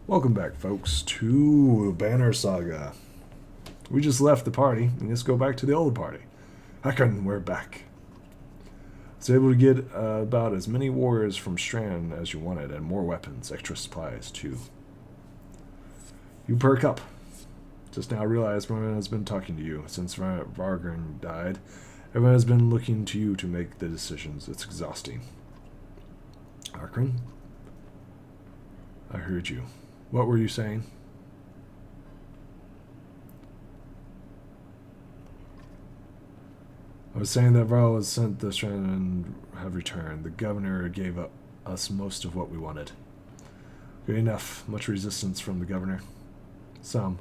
Welcome back, folks, to Banner Saga. We just left the party, and let's go back to the old party. Hakan, we're back. I was able to get about as many warriors from Strand as you wanted, and more weapons, extra supplies, too. You perk up. Just now realized everyone has been talking to you. Since Vargren died, everyone has been looking to you to make the decisions. It's exhausting. Arkran? I heard you. What were you saying? I was saying that Varl was sent the Strand and have returned. The governor gave us most of what we wanted. Good enough. Much resistance from the governor. Some.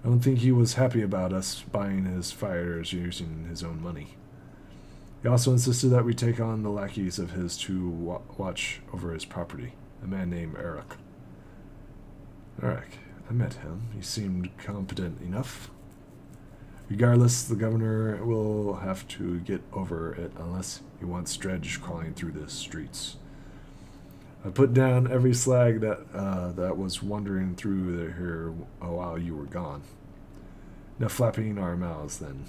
I don't think he was happy about us buying his fighters using his own money. He also insisted that we take on the lackeys of his to watch over his property, a man named Eric. Eric, I met him. He seemed competent enough. Regardless, the governor will have to get over it unless he wants dredge crawling through the streets. I put down every slag that was wandering through here while you were gone. Enough flapping our mouths, then.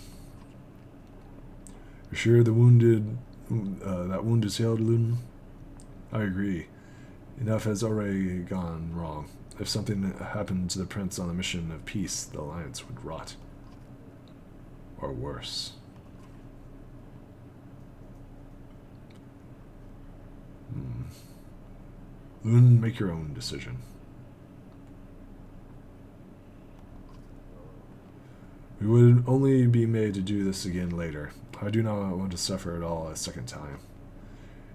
You're sure that wound is healed, Luden? I agree. Enough has already gone wrong. If something happened to the prince on the mission of peace, the alliance would rot. Or worse. Luden, make your own decision. We would only be made to do this again later. I do not want to suffer at all a second time.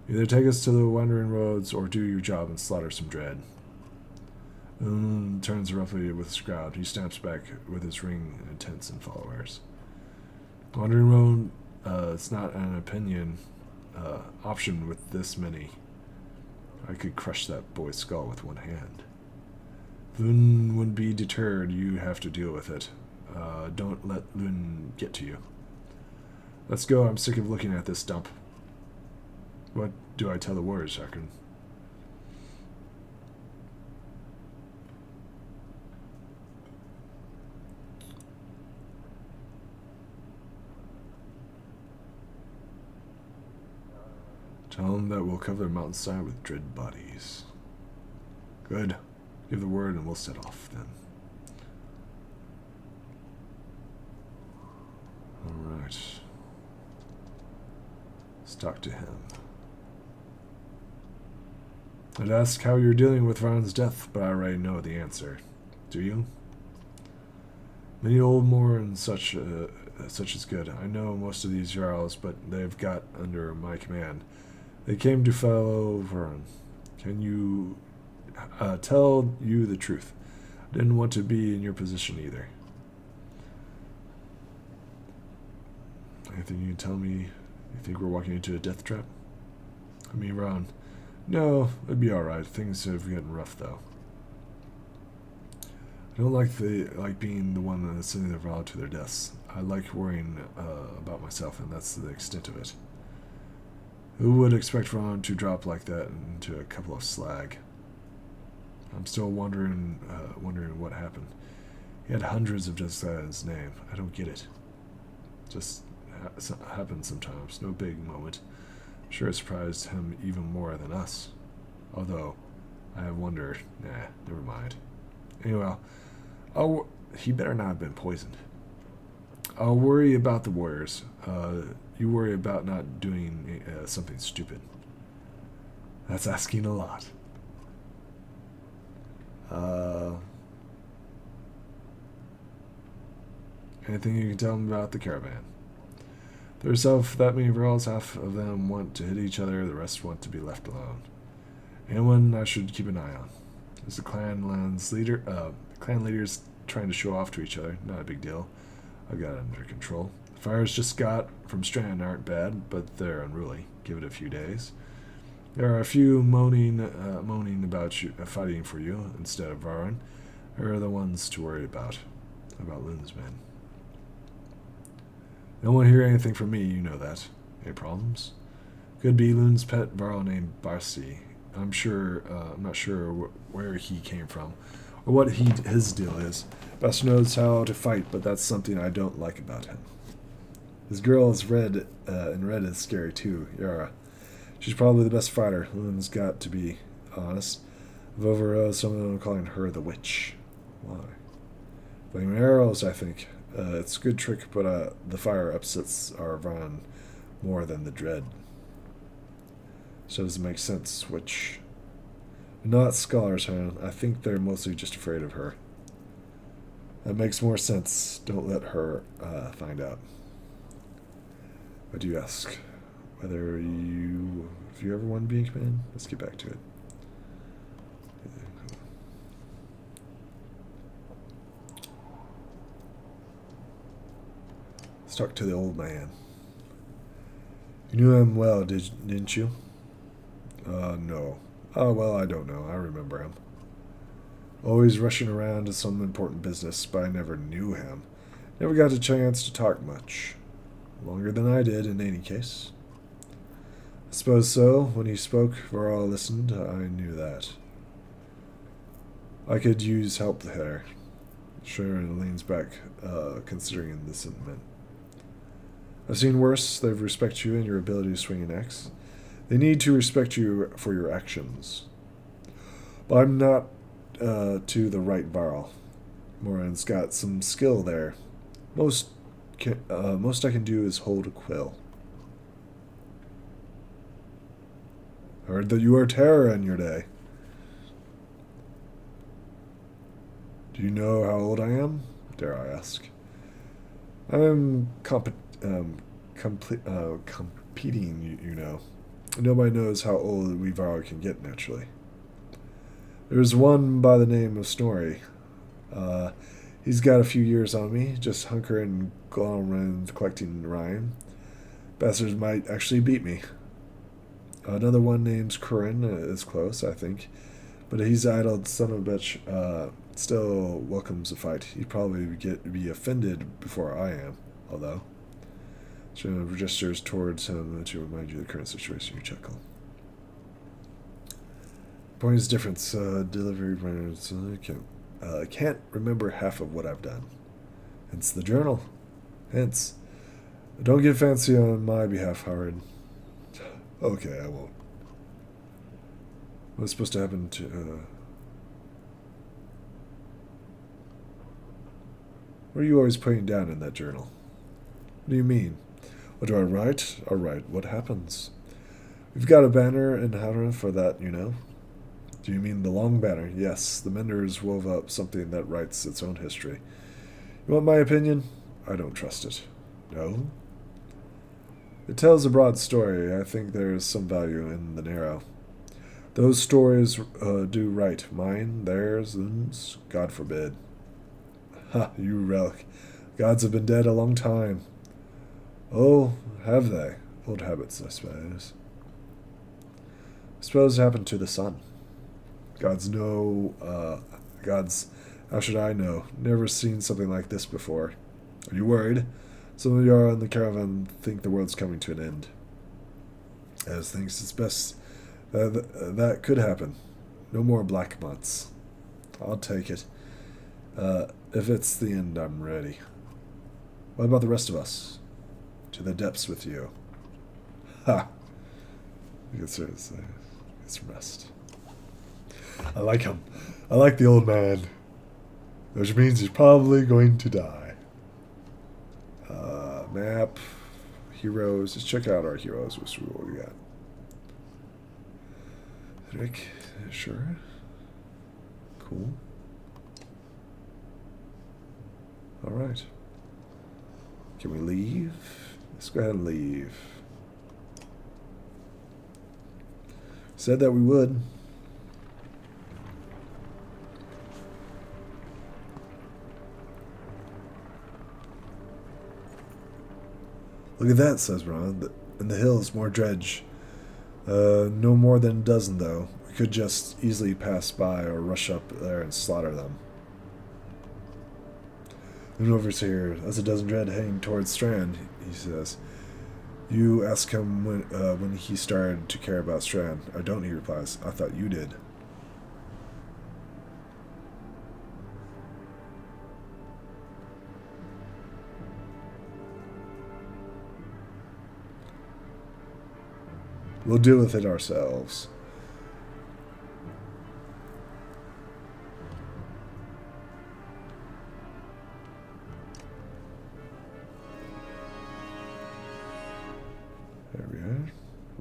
Either take us to the wandering roads or do your job and slaughter some dread. Turns roughly with his crowd. He stamps back with his ring and tents and followers. Wandering road, it's not an option with this many. I could crush that boy's skull with one hand. Lun wouldn't be deterred. You have to deal with it. Don't let Lun get to you. Let's go. I'm sick of looking at this dump. What do I tell the warriors, Arkran? Tell them that we'll cover the mountainside with dread bodies. Good. Give the word and we'll set off then. Alright. Let's talk to him. I'd ask how you're dealing with Varn's death, but I already know the answer. Do you? Many old more and such is good. I know most of these Jarls, but they've got under my command. They came to fellow Vern. Can you tell you the truth? I didn't want to be in your position either. Anything you can tell me? You think we're walking into a death trap? I mean, Ron. No, it'd be alright. Things have gotten rough, though. I don't like being the one that's sending their Val to their deaths. I like worrying about myself, and that's the extent of it. Who would expect Ron to drop like that into a couple of slag? I'm still wondering what happened. He had hundreds of just that in his name. I don't get it. Just happens sometimes. No big moment. I'm sure it surprised him even more than us. Although, I have wondered. Nah, never mind. Anyway, he better not have been poisoned. I'll worry about the warriors. You worry about not doing something stupid. That's asking a lot. Anything you can tell them about the caravan? There's that many Vrals, half of them want to hit each other, the rest want to be left alone. Anyone I should keep an eye on? Is the clan leaders trying to show off to each other? Not a big deal. I've got it under control. The fires just got from Strand aren't bad, but they're unruly. Give it a few days. There are a few moaning about you, fighting for you instead of Varan. They're the ones to worry about. About Lun's men. No one hear anything from me, you know that. Any problems? Could be Lun's pet Varl named Barsi. I'm not sure where he came from, or what his deal is. Best knows how to fight, but that's something I don't like about him. His girl is red, and red is scary too, Yara. She's probably the best fighter. Lynn's got to be honest. I've overheard someone calling her the witch. Why? Flaming arrows, I think. It's a good trick, but the fire upsets our Vaughn more than the dread. So does it make sense, witch? Not scholars, huh? I think they're mostly just afraid of her. That makes more sense. Don't let her find out. I do ask if you ever want to be in command? Let's get back to it. Let's talk to the old man. You knew him well, didn't you? No. Oh, well, I don't know. I remember him. Always rushing around to some important business, but I never knew him. Never got a chance to talk much. Longer than I did, in any case. I suppose so. When he spoke, or all listened, I knew that. I could use help there. Sharon leans back, considering the sentiment. I've seen worse. They respect you and your ability to swing an axe. They need to respect you for your actions. But I'm not to the right barrel. Moran's got some skill there. Most I can do is hold a quill. Heard that you are terror in your day. Do you know how old I am? Dare I ask? I'm competing, you know. Nobody knows how old Weaver can get naturally. There's one by the name of Snorri. He's got a few years on me, just hunkering and glowing, collecting rhyme. Bastards might actually beat me. Another one named Curran is close, I think. But he's idle son of a bitch. Still welcomes a fight. He'd probably be offended before I am, although. She gestures towards him to remind you of the current situation. You chuckle. Point is difference. Delivery runners. Can't remember half of what I've done. Hence the journal. Hence. Don't get fancy on my behalf, Howard. Okay, I won't. What's supposed to happen to... What are you always putting down in that journal? What do you mean? What do I write? All right, what happens? We've got a banner in Howard for that, you know. Do you mean the long banner? Yes, the Menders wove up something that writes its own history. You want my opinion? I don't trust it. No? It tells a broad story. I think there's some value in the narrow. Those stories do right. Mine, theirs, them's, God forbid. Ha, you relic. Gods have been dead a long time. Oh, have they? Old habits, I suppose. I suppose it happened to the sun. Gods, how should I know? Never seen something like this before. Are you worried? Some of you are in the caravan think the world's coming to an end. As thinks it's best that could happen. No more black months. I'll take it. If it's the end, I'm ready. What about the rest of us? To the depths with you. Ha! You can sort of say it's rest. I like him. I like the old man. Which means he's probably going to die. Map. Heroes. Let's check out our heroes. What we got. Rick. Sure. Cool. Alright. Can we leave? Let's go ahead and leave. Said that we would. Look at that, says Ron. In the hills, more dredge. No more than a dozen, though. We could just easily pass by or rush up there and slaughter them. And over here, that's a dozen dread heading towards Strand, he says. You ask him when he started to care about Strand. I don't, he replies. I thought you did. We'll deal with it ourselves. There we are.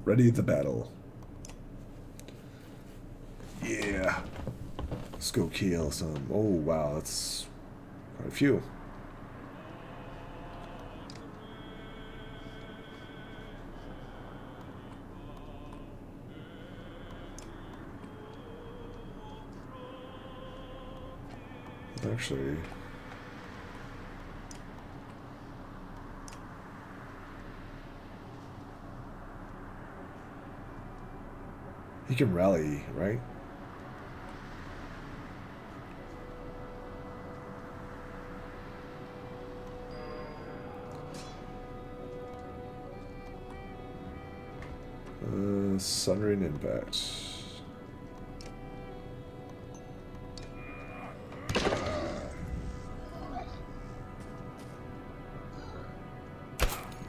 Ready the battle. Yeah. Let's go kill some. Oh, wow. That's quite a few. Actually, he can rally, right? Sundering impact.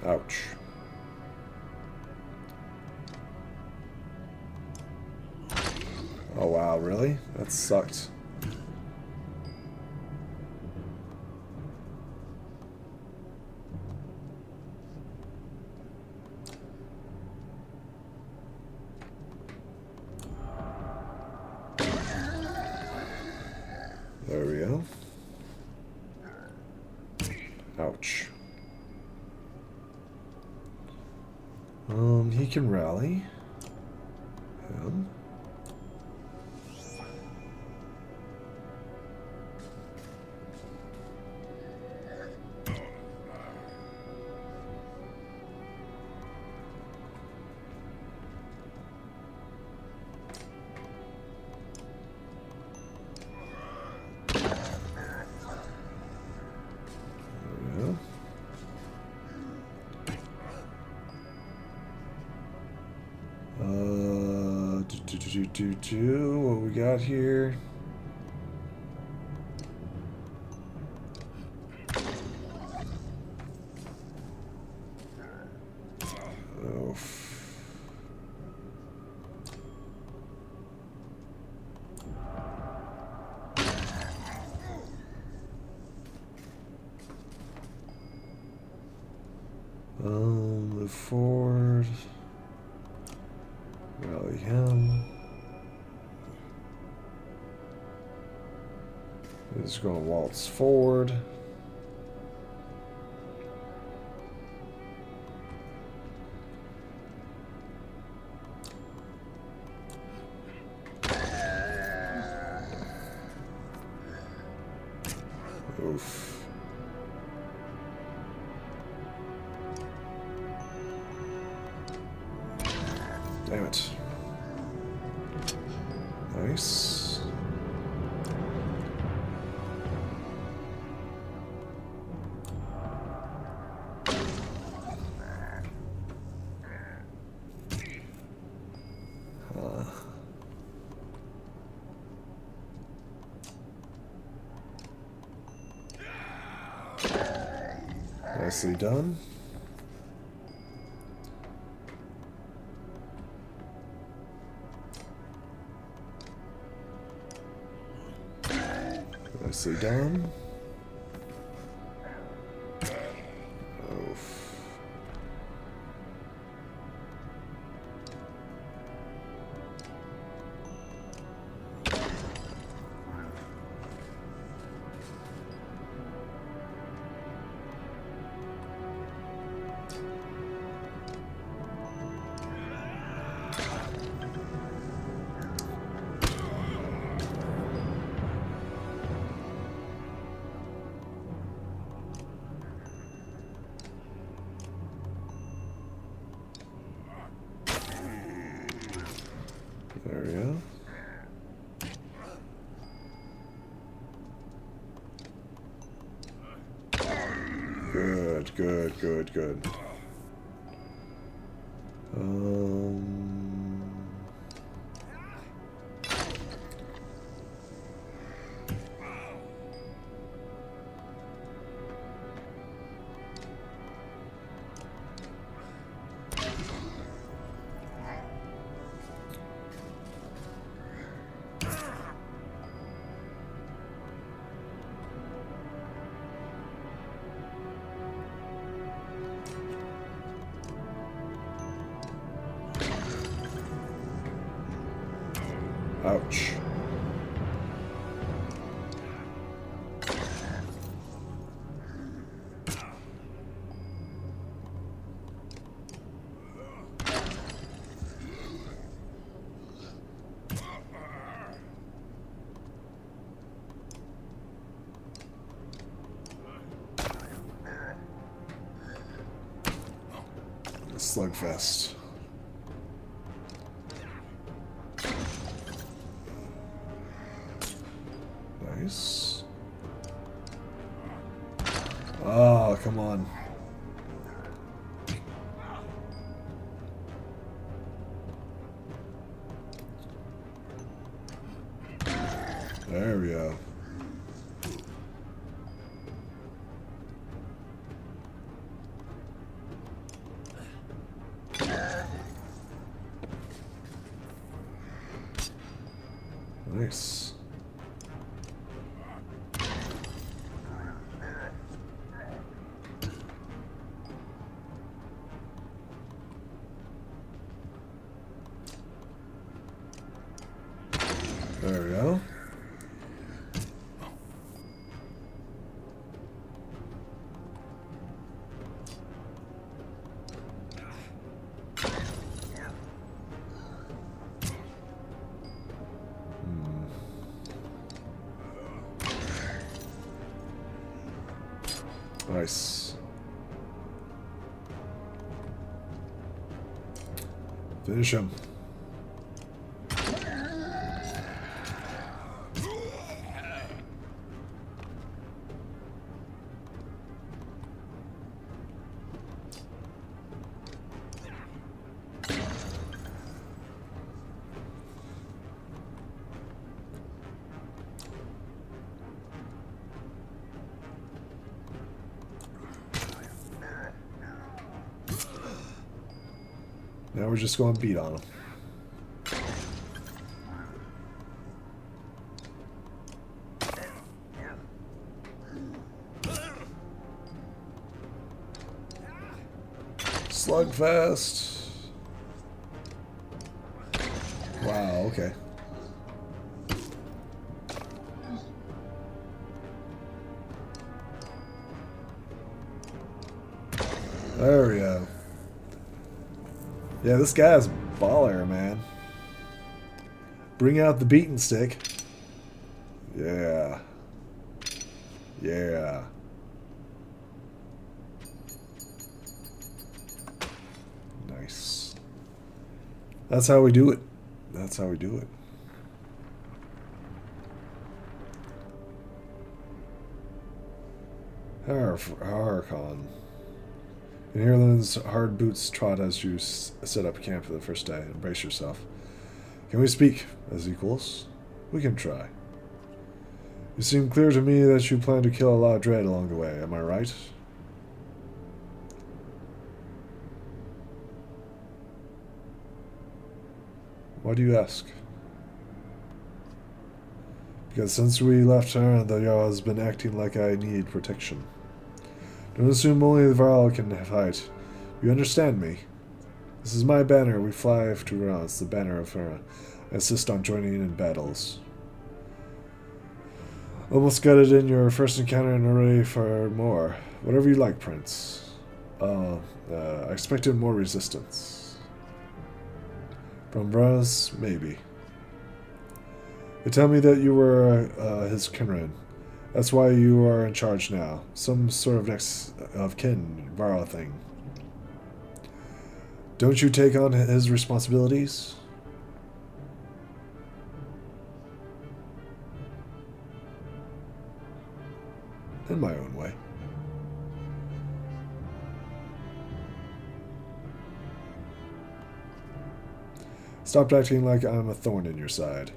Ouch. Oh wow, really? That sucked. There we go. Ouch. He can rally. Him. What we got here? Oh. Move forward. Rally him. He's going to waltz forward. Oof. Damn it. Nice. Nicely done. Nicely done. Oof. There we go. Good, good, good, good. Slugfest. Nice. Oh, come on. There we go. Nice. There we go. Nice. Finish him. Now we're just going to beat on him. Slugfest. Wow, okay. There we go. Yeah, this guy's baller, man. Bring out the beaten stick. Yeah. Yeah. Nice. That's how we do it. That's how we do it. Harcon. In Ireland's hard boots trot as you set up camp for the first day. Embrace yourself. Can we speak as equals? We can try. You seem clear to me that you plan to kill a lot of dread along the way. Am I right? Why do you ask? Because since we left her, the Jarl has been acting like I need protection. Don't assume only the Varl can fight. You understand me? This is my banner. We fly to Varl. It's the banner of Fera. I insist on joining in battles. Almost got it in your first encounter and ready for more. Whatever you like, Prince. I expected more resistance. From Vras, maybe. They tell me that you were his kinrin. That's why you are in charge now. Some sort of next of kin, Varl thing. Don't you take on his responsibilities? In my own way. Stop acting like I'm a thorn in your side.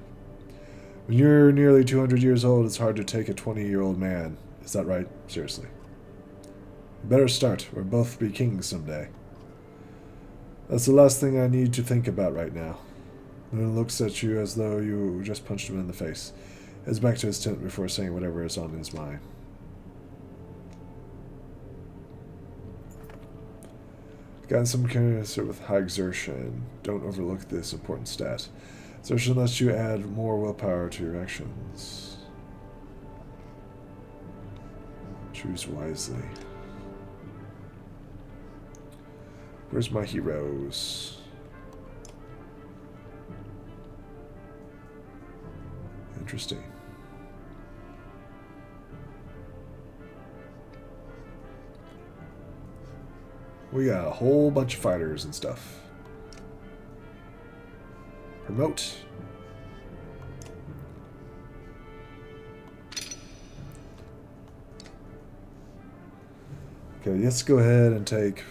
When you're nearly 200 years old, it's hard to take a 20-year-old man. Is that right? Seriously. You better start. We'll both be kings someday. That's the last thing I need to think about right now. Moon looks at you as though you just punched him in the face. Heads back to his tent before saying whatever is on his mind. Got some cancer with high exertion. Don't overlook this important stat. Exertion lets you add more willpower to your actions. Choose wisely. Where's my heroes? Interesting. We got a whole bunch of fighters and stuff. Promote. Okay, let's go ahead and take...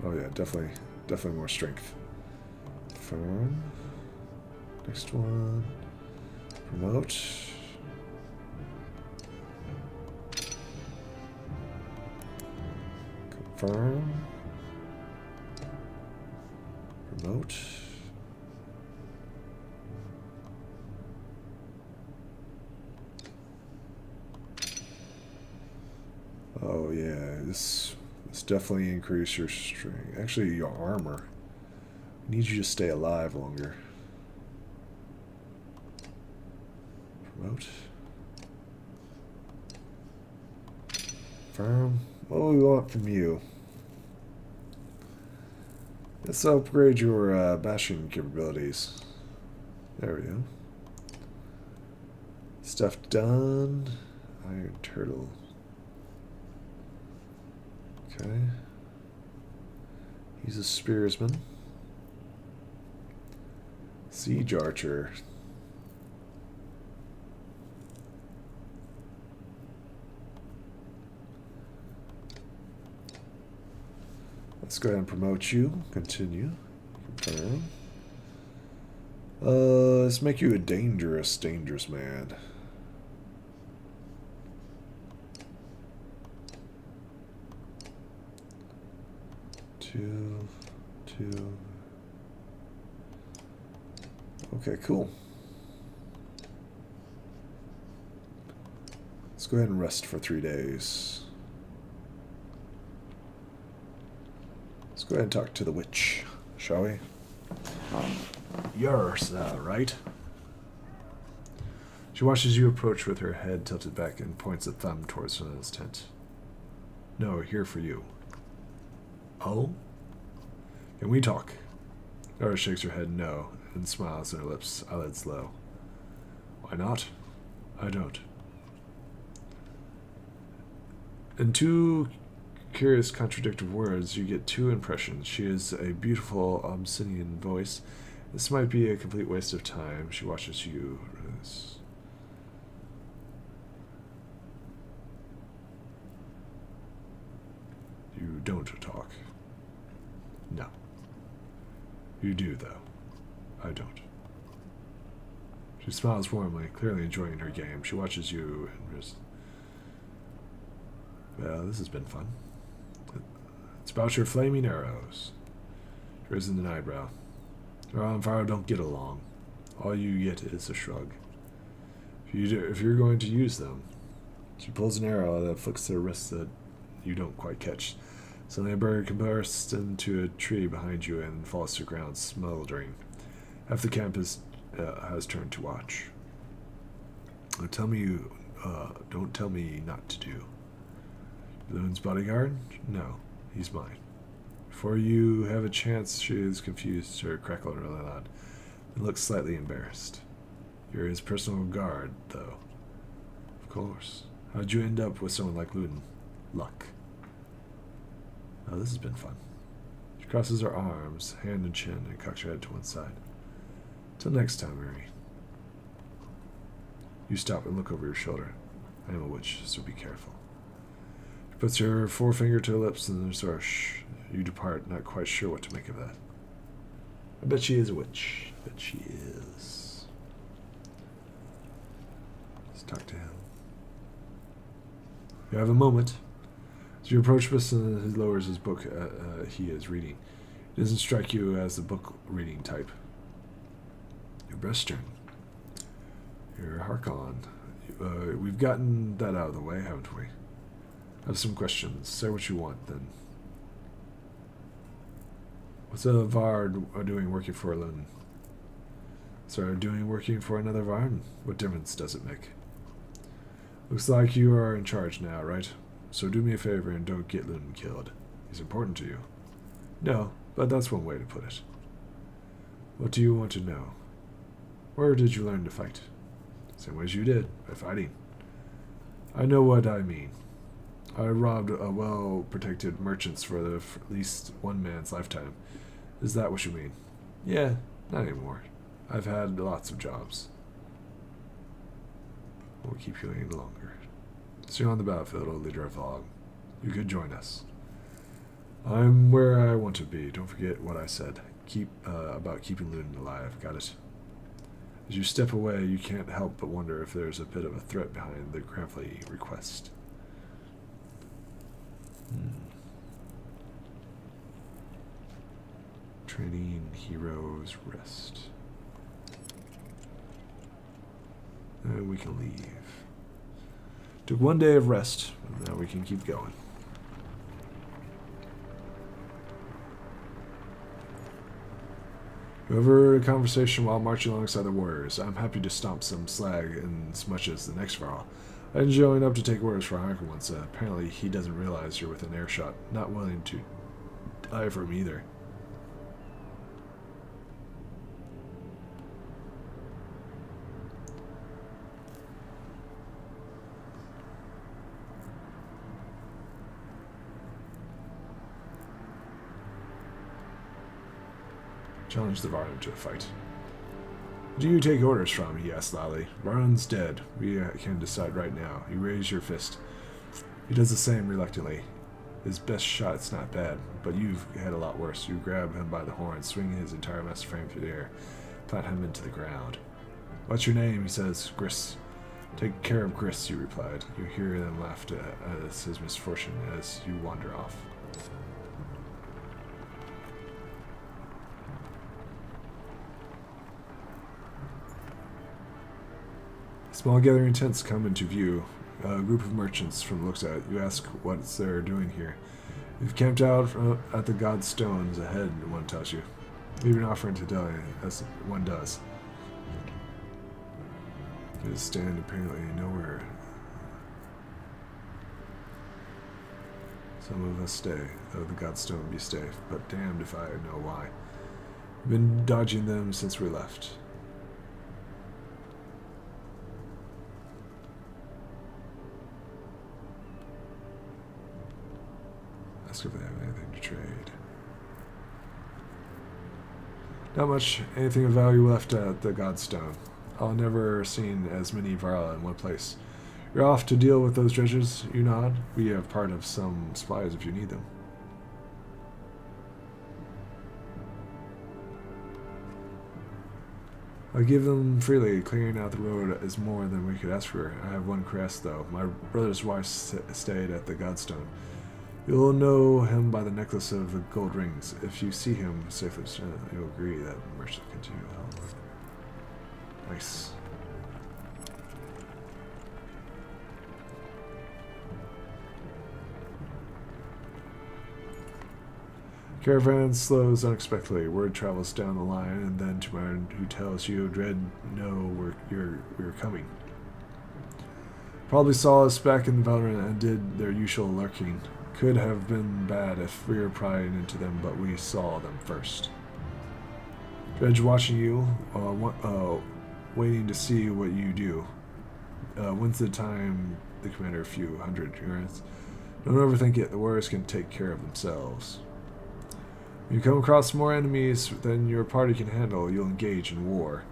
Oh yeah, definitely more strength. Firm. Next one. Promote. Confirm. Promote. Oh yeah, this definitely increase your strength. Actually, your armor. I need you to stay alive longer. Promote. Firm. What do we want from you? Let's upgrade your bashing capabilities. There we go. Stuff done. Iron Turtle. Okay. He's a spearsman. Siege Archer. Let's go ahead and promote you. Continue. Confirm. Let's make you a dangerous man. Two. Okay, cool. Let's go ahead and rest for 3 days. Let's go ahead and talk to the witch, shall we? You're right? She watches you approach with her head tilted back and points a thumb towards his tent. No, here for you. Oh? Can we talk? Dara shakes her head no and smiles and her lips, eyelids low. Why not? I don't. In two curious contradictory words, you get two impressions. She has a beautiful obscene voice. This might be a complete waste of time. She watches you. You don't talk. No. You do, though. I don't. She smiles warmly, clearly enjoying her game. She watches you and just... Well, this has been fun. It's about your flaming arrows. She raises an eyebrow. Ral and Faro don't get along. All you get is a shrug. If you're going to use them... She pulls an arrow that flicks to a wrist that you don't quite catch. Suddenly a bird bursts into a tree behind you and falls to the ground, smoldering. Half the camp has turned to watch. Don't tell me not to do. Loon's bodyguard? No, he's mine. Before you have a chance, she is confused, her crackle really loud, and looks slightly embarrassed. You're his personal guard, though. Of course. How'd you end up with someone like Loon? Luck. Oh, this has been fun. She crosses her arms, hand and chin, and cocks her head to one side. Till next time, Mary. You stop and look over your shoulder. I am a witch, so be careful. She puts her forefinger to her lips and there's a shh. You depart, not quite sure what to make of that. I bet she is a witch. I bet she is. Let's talk to him. You have a moment. As you approach Bisson, he lowers his book he is reading. It doesn't strike you as the book reading type. Your breast turn. Your Harkon. We've gotten that out of the way, haven't we? I have some questions. Say what you want, then. What's a Vard doing working for a Lun? Sir, doing working for another Vard? What difference does it make? Looks like you are in charge now, right? So do me a favor and don't get Lun killed. He's important to you. No, but that's one way to put it. What do you want to know? Where did you learn to fight? Same way as you did, by fighting. I know what I mean. I robbed a well-protected merchants for at least one man's lifetime. Is that what you mean? Yeah, not anymore. I've had lots of jobs. We'll keep you any longer. See you on the battlefield, old leader of Log. You could join us. I'm where I want to be. Don't forget what I said. About keeping Luton alive. Got it? As you step away, you can't help but wonder if there's a bit of a threat behind the Gravely request. Training heroes rest. And we can leave. Took one day of rest, and now we can keep going. Over a conversation while marching alongside the warriors. I'm happy to stomp some slag in as much as the next Varl. I didn't join up to take orders for Harker once. Apparently he doesn't realize you're within earshot. Not willing to die for him either. Challenge the Varun to a fight. Who do you take orders from? He asked loudly. Varun's dead. We can decide right now. You raise your fist. He does the same reluctantly. His best shot's not bad, but you've had a lot worse. You grab him by the horn, swing his entire massive frame through the air, plant him into the ground. What's your name? He says. Gris. Take care of Gris, you replied. You hear them laugh at his misfortune as you wander off. Small gathering tents come into view. A group of merchants from the looks at it. You ask what they're doing here. You've camped out at the god stones ahead, one tells you. Leave an offering to die, as one does. You stand apparently nowhere. Some of us stay, though the god stone be safe, but damned if I know why. We've been dodging them since we left. Ask if they have anything to trade. Not much. Anything of value left at the Godstone. I'll never seen as many Varla in one place. You're off to deal with those dredges, you nod. We have part of some supplies if you need them. I give them freely. Clearing out the road is more than we could ask for. I have one request, though. My brother's wife stayed at the Godstone. You'll know him by the necklace of the gold rings. If you see him safely, you'll agree that merchant continue help. Nice. Caravan slows unexpectedly. Word travels down the line, and then to man who tells you, "Dread, no, we're coming." Probably saw us back in the Valorant and did their usual lurking. Could have been bad if we were prying into them, but we saw them first. Dredge watching you, waiting to see what you do. When's the time? The commander, a few hundred units. Don't overthink it. The warriors can take care of themselves. When you come across more enemies than your party can handle, you'll engage in war.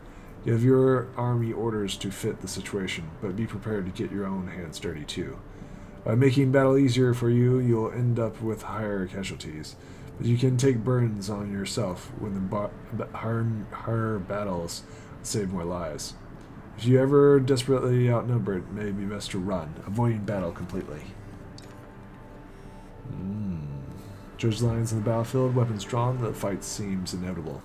You have your army orders to fit the situation, but be prepared to get your own hands dirty too. By making battle easier for you, you'll end up with higher casualties. But you can take burdens on yourself when the harder battles save more lives. If you ever desperately outnumbered, it may be best to run, avoiding battle completely. Judge lines on the battlefield, weapons drawn, the fight seems inevitable.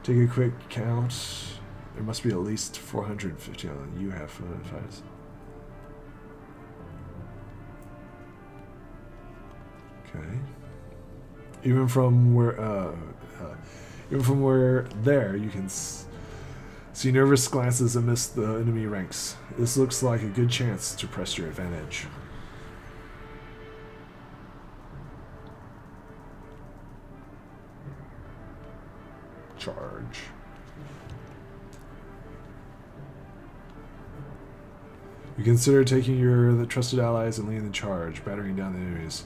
Take a quick count. There must be at least 450 on you have 405. Okay. Even from where there, you can see nervous glances amidst the enemy ranks. This looks like a good chance to press your advantage. Charge. You consider taking the trusted allies and leading the charge, battering down the enemies.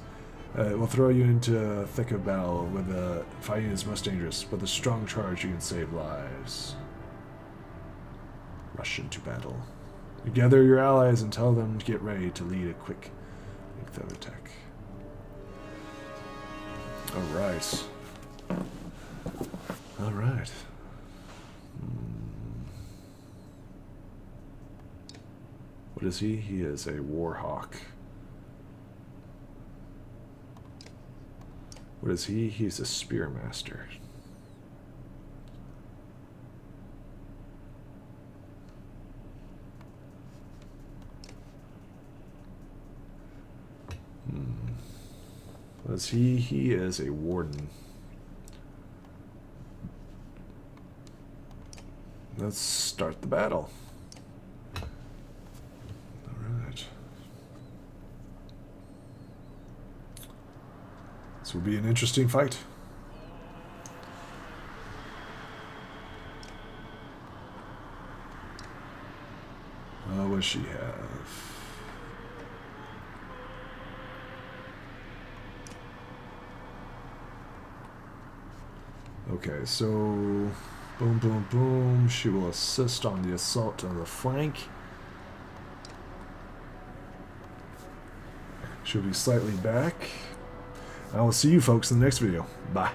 It will throw you into a thick of battle where the fighting is most dangerous, but with a strong charge you can save lives. Rush into battle. You gather your allies and tell them to get ready to lead a quick length attack. Alright. Alright. What is he? He is a warhawk. What is he? He's a spearmaster. What is he? He is a warden. Let's start the battle. Alright. This will be an interesting fight. What does she have? Okay, so boom, boom, boom. She will assist on the assault on the flank. She'll be slightly back. I will see you folks in the next video. Bye.